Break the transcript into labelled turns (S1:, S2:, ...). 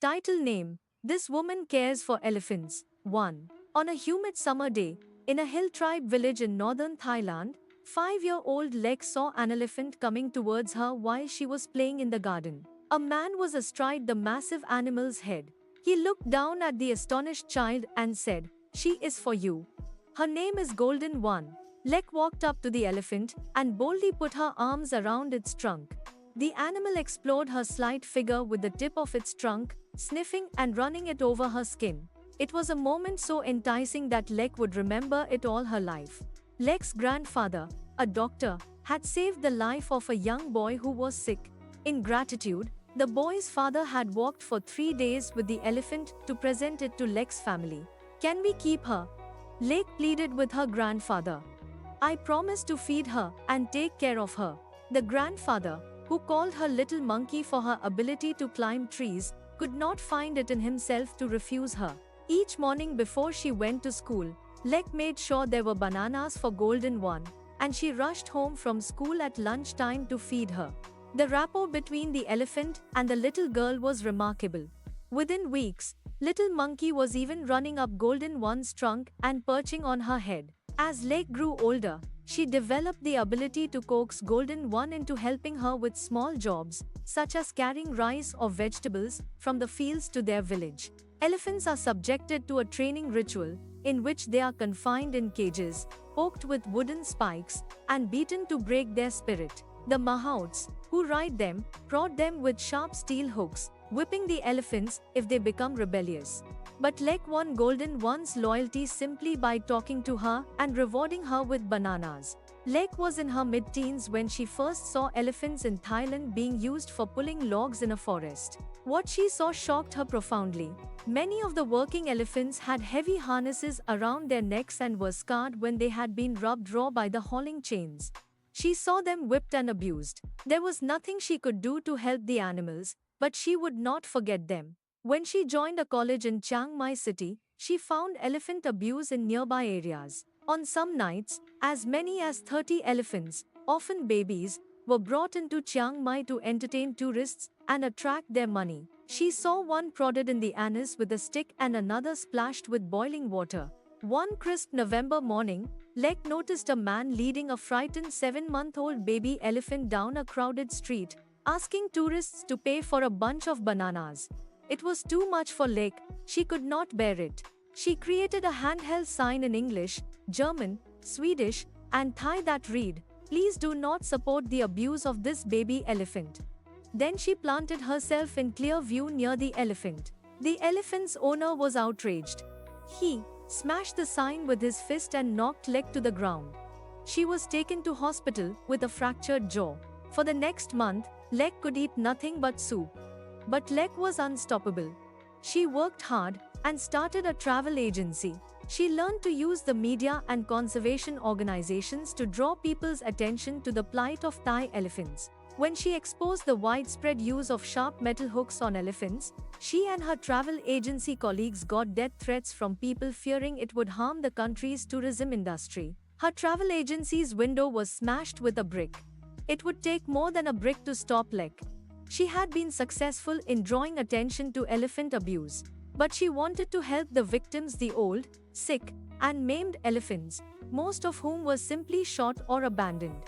S1: Title name: This Woman Cares for Elephants. 1. On a humid summer day, in a hill tribe village in northern Thailand, 5-year-old Lek saw an elephant coming towards her while she was playing in the garden. A man was astride the massive animal's head. He looked down at the astonished child and said, "She is for you. Her name is Golden One." Lek walked up to the elephant and boldly put her arms around its trunk. The animal explored her slight figure with the tip of its trunk, sniffing and running it over her skin. It was a moment so enticing that Lek would remember it all her life. Lek's grandfather, a doctor, had saved the life of a young boy who was sick. In gratitude, the boy's father had walked for 3 days with the elephant to present it to Lek's family. "Can we keep her?" Lek pleaded with her grandfather. "I promise to feed her and take care of her." The grandfather, who called her little monkey for her ability to climb trees, could not find it in himself to refuse her. Each morning before she went to school, Lek made sure there were bananas for Golden One, and she rushed home from school at lunchtime to feed her. The rapport between the elephant and the little girl was remarkable. Within weeks, little monkey was even running up Golden One's trunk and perching on her head. As Lek grew older, she developed the ability to coax Golden One into helping her with small jobs, such as carrying rice or vegetables from the fields to their village. Elephants are subjected to a training ritual, in which they are confined in cages, poked with wooden spikes, and beaten to break their spirit. The mahouts, who ride them, prod them with sharp steel hooks, whipping the elephants if they become rebellious. But Lek won Golden One's loyalty simply by talking to her and rewarding her with bananas. Lek was in her mid-teens when she first saw elephants in Thailand being used for pulling logs in a forest. What she saw shocked her profoundly. Many of the working elephants had heavy harnesses around their necks and were scarred when they had been rubbed raw by the hauling chains. She saw them whipped and abused. There was nothing she could do to help the animals, but she would not forget them. When she joined a college in Chiang Mai City, she found elephant abuse in nearby areas. On some nights, as many as 30 elephants, often babies, were brought into Chiang Mai to entertain tourists and attract their money. She saw one prodded in the anus with a stick and another splashed with boiling water. One crisp November morning, Lek noticed a man leading a frightened 7-month-old baby elephant down a crowded street, asking tourists to pay for a bunch of bananas. It was too much for Lek. She could not bear it. She created a handheld sign in English, German, Swedish, and Thai that read, "Please do not support the abuse of this baby elephant." Then she planted herself in clear view near the elephant. The elephant's owner was outraged. He smashed the sign with his fist and knocked Lek to the ground. She was taken to hospital with a fractured jaw. For the next month, Lek could eat nothing but soup. But Lek was unstoppable. She worked hard and started a travel agency. She learned to use the media and conservation organizations to draw people's attention to the plight of Thai elephants. When she exposed the widespread use of sharp metal hooks on elephants, she and her travel agency colleagues got death threats from people fearing it would harm the country's tourism industry. Her travel agency's window was smashed with a brick. It would take more than a brick to stop Lek. She had been successful in drawing attention to elephant abuse, but she wanted to help the victims, the old, sick, and maimed elephants, most of whom were simply shot or abandoned.